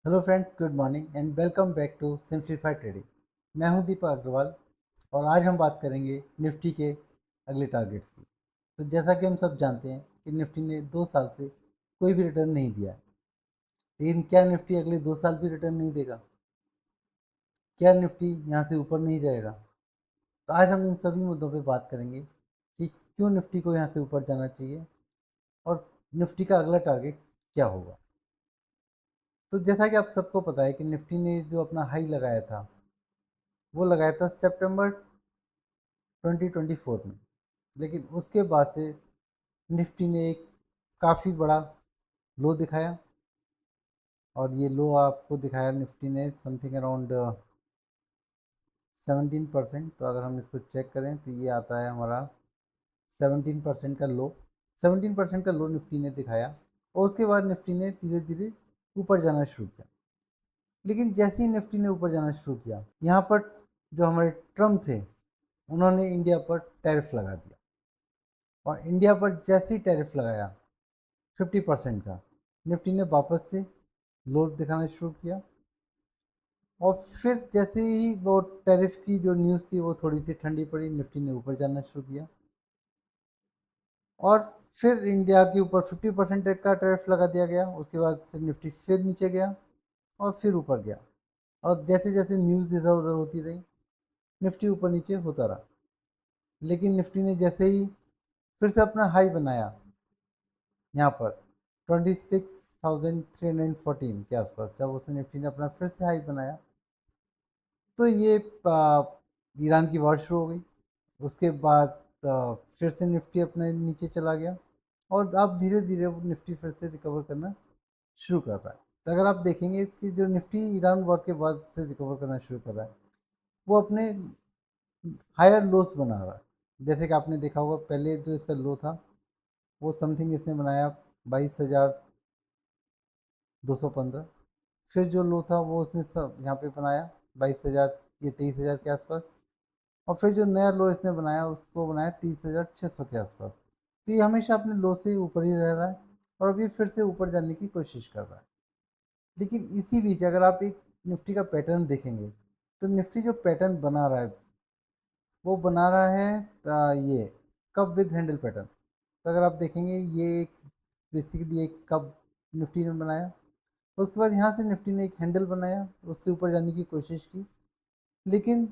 Hello friends, good morning and welcome back to simplified trading. मैं हूं दीपक अग्रवाल और आज हम बात करेंगे निफ्टी के अगले टारगेट्स की। तो जैसा कि हम सब जानते हैं कि निफ्टी ने 2 साल से कोई भी रिटर्न नहीं दिया है, लेकिन क्या निफ्टी अगले 2 साल भी रिटर्न नहीं देगा? क्या निफ्टी यहाँ से ऊपर नहीं जाएगा? तो आज हम इन सभी मुद्दों पे बात करेंगे कि क्यों निफ्टी को यहाँ से ऊपर जाना चाहिए और निफ्टी का अगला टारगेट क्या होगा। तो जैसा कि आप सबको पता है कि निफ्टी ने जो अपना हाई लगाया था वो लगाया था सितंबर 2024 में, लेकिन उसके बाद से निफ्टी ने एक काफ़ी बड़ा लो दिखाया और ये लो आपको दिखाया निफ्टी ने समथिंग अराउंड 17%। तो अगर हम इसको चेक करें तो ये आता है हमारा 17% का लो। 17% का लो निफ्टी ने दिखाया और उसके बाद निफ्टी ने धीरे धीरे ऊपर जाना शुरू किया। लेकिन जैसे ही निफ्टी ने ऊपर जाना शुरू किया, यहाँ पर जो हमारे ट्रम्प थे उन्होंने इंडिया पर टैरिफ लगा दिया और इंडिया पर जैसे ही टैरिफ लगाया 50% का, निफ्टी ने वापस से लो दिखाना शुरू किया। और फिर जैसे ही वो टैरिफ की जो न्यूज़ थी वो थोड़ी सी ठंडी पड़ी, निफ्टी ने ऊपर जाना शुरू किया और फिर इंडिया के ऊपर 50% का टैरिफ लगा दिया गया। उसके बाद से निफ्टी फिर नीचे गया और फिर ऊपर गया और जैसे जैसे न्यूज़ इधर उधर होती रही निफ्टी ऊपर नीचे होता रहा। लेकिन निफ्टी ने जैसे ही फिर से अपना हाई बनाया यहाँ पर 26,314 के आसपास, जब उसने निफ्टी ने अपना फिर से हाई बनाया तो ये ईरान की वॉर शुरू हो गई। उसके बाद फिर से निफ्टी अपने नीचे चला गया और अब धीरे धीरे वो निफ्टी फिर से रिकवर करना शुरू कर रहा है। तो अगर आप देखेंगे कि जो निफ्टी ईरान वॉर के बाद से रिकवर करना शुरू कर रहा है वो अपने हायर लोस बना रहा है। जैसे कि आपने देखा होगा पहले जो इसका लो था वो समथिंग इसने बनाया 22,215। फिर जो लो था वो उसने यहाँ पे बनाया 22,000 या 23,000 के आसपास। और फिर जो नया लो इसने बनाया उसको बनाया 30,600 के आसपास। तो ये हमेशा अपने लो से ऊपर ही रह रहा है और अभी फिर से ऊपर जाने की कोशिश कर रहा है। लेकिन इसी बीच अगर आप एक निफ्टी का पैटर्न देखेंगे तो निफ्टी जो पैटर्न बना रहा है वो बना रहा है ये कप विद हैंडल पैटर्न। तो अगर आप देखेंगे ये एक बेसिकली एक कप निफ्टी ने बनाया, उसके बाद यहाँ से निफ्टी ने एक हैंडल बनाया, उससे ऊपर जाने की कोशिश की। लेकिन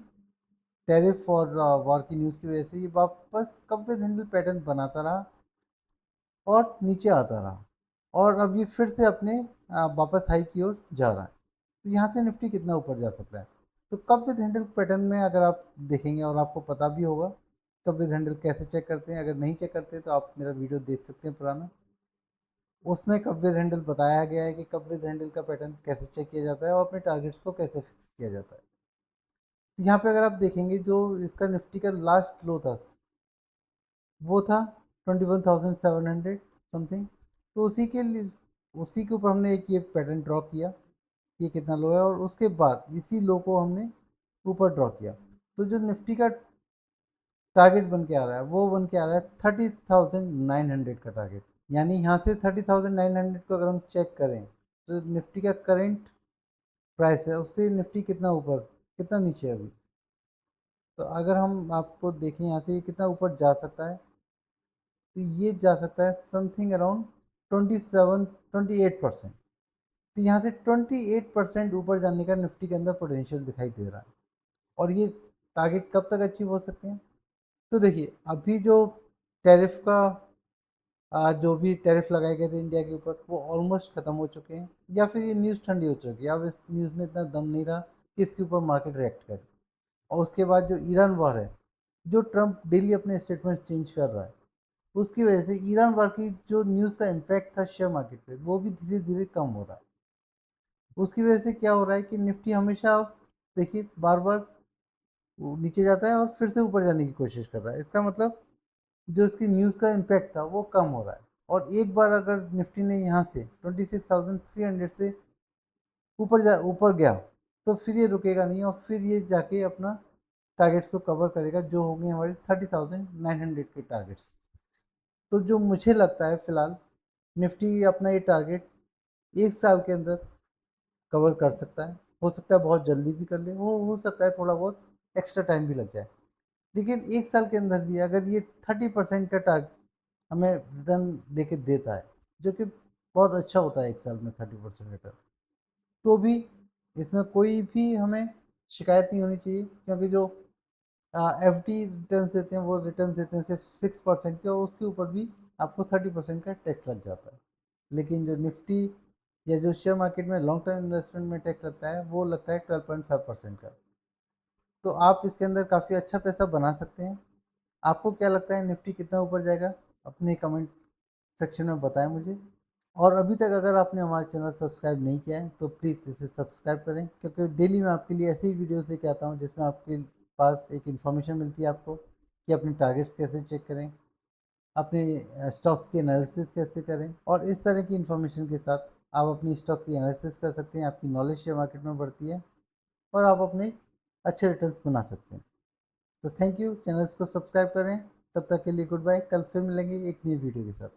टैरिफ और वॉर की न्यूज़ की वजह से ये वापस कप विद हैंडल पैटर्न बनाता रहा और नीचे आता रहा और अब ये फिर से अपने वापस हाई की ओर जा रहा है। तो यहाँ से निफ्टी कितना ऊपर जा सकता है? तो कप विद हैंडल पैटर्न में अगर आप देखेंगे और आपको पता भी होगा कप विद हैंडल कैसे चेक करते हैं, अगर नहीं चेक करते तो आप मेरा वीडियो देख सकते हैं पुराना। उसमें कप विद हैंडल बताया गया है कि कप विद हैंडल का पैटर्न कैसे चेक किया जाता है और अपने टारगेट्स को कैसे फिक्स किया जाता है। तो यहाँ पे अगर आप देखेंगे जो इसका निफ्टी का लास्ट लो था वो था 21,700 समथिंग। तो उसी के लिए उसी के ऊपर हमने एक ये पैटर्न ड्रॉ किया, ये कितना लो है, और उसके बाद इसी लो को हमने ऊपर ड्रॉ किया। तो जो निफ्टी का टारगेट बन के आ रहा है वो बन के आ रहा है 30,900 का टारगेट। यानी यहाँ से 30,900 को अगर हम चेक करें तो निफ्टी का करेंट प्राइस है उससे निफ्टी कितना ऊपर कितना नीचे है अभी। तो अगर हम आपको देखें यहाँ से ये कितना ऊपर जा सकता है, तो ये जा सकता है समथिंग अराउंड 28%। तो यहाँ से 28% ऊपर जाने का निफ्टी के अंदर पोटेंशियल दिखाई दे रहा है। और ये टारगेट कब तक अचीव हो सकते हैं? तो देखिए अभी जो टैरिफ का जो भी टैरिफ लगाए गए थे इंडिया के ऊपर वो ऑलमोस्ट ख़त्म हो चुके हैं, या फिर ये न्यूज़ ठंडी हो चुकी है। अब इस न्यूज़ में इतना दम नहीं रहा कि इसके ऊपर मार्केट रिएक्ट करे। और उसके बाद जो ईरान वॉर है, जो ट्रम्प डेली अपने स्टेटमेंट्स चेंज कर रहा है, उसकी वजह से ईरान वॉर की जो न्यूज़ का इम्पैक्ट था शेयर मार्केट पे वो भी धीरे धीरे कम हो रहा है। उसकी वजह से क्या हो रहा है कि निफ्टी हमेशा देखिए बार बार वो नीचे जाता है और फिर से ऊपर जाने की कोशिश कर रहा है। इसका मतलब जो इसकी न्यूज़ का इम्पैक्ट था वो कम हो रहा है। और एक बार अगर निफ्टी ने यहाँ से 26,300 से ऊपर गया तो फिर ये रुकेगा नहीं और फिर ये जाके अपना टारगेट्स को कवर करेगा जो होंगे हमारे 30,900 के टारगेट्स। तो जो मुझे लगता है फ़िलहाल निफ्टी अपना ये टारगेट 1 साल के अंदर कवर कर सकता है। हो सकता है बहुत जल्दी भी कर ले, हो सकता है थोड़ा बहुत एक्स्ट्रा टाइम भी लग जाए। लेकिन 1 साल के अंदर भी अगर ये 30% का टारगेट हमें रिटर्न देके देता है, जो कि बहुत अच्छा होता है 1 साल में 30% रिटर्न, तो भी इसमें कोई भी हमें शिकायत नहीं होनी चाहिए, क्योंकि जो एफडी रिटर्न देते हैं वो रिटर्न देते हैं सिर्फ 6% के, और उसके ऊपर भी आपको 30% का टैक्स लग जाता है। लेकिन जो निफ्टी या जो शेयर मार्केट में लॉन्ग टर्म इन्वेस्टमेंट में टैक्स लगता है वो लगता है 12.5% का। तो आप इसके अंदर काफ़ी अच्छा पैसा बना सकते हैं। आपको क्या लगता है निफ्टी कितना ऊपर जाएगा? अपने कमेंट सेक्शन में बताएं मुझे। और अभी तक अगर आपने हमारा चैनल सब्सक्राइब नहीं किया है तो प्लीज़ इसे सब्सक्राइब करें, क्योंकि डेली मैं आपके लिए ऐसी ही वीडियोस लेके आता हूँ जिसमें आपके पास एक इन्फॉर्मेशन मिलती है आपको कि अपने टारगेट्स कैसे चेक करें, अपने स्टॉक्स की एनालिसिस कैसे करें, और इस तरह की इन्फॉर्मेशन के साथ आप अपनी स्टॉक की एनालिसिस कर सकते हैं। आपकी नॉलेज शेयर मार्केट में बढ़ती है और आप अपने अच्छे रिटर्न्स बना सकते हैं। तो थैंक यू, चैनल्स को सब्सक्राइब करें। तब तक के लिए गुड बाय, कल फिर मिलेंगे एक नई वीडियो के साथ।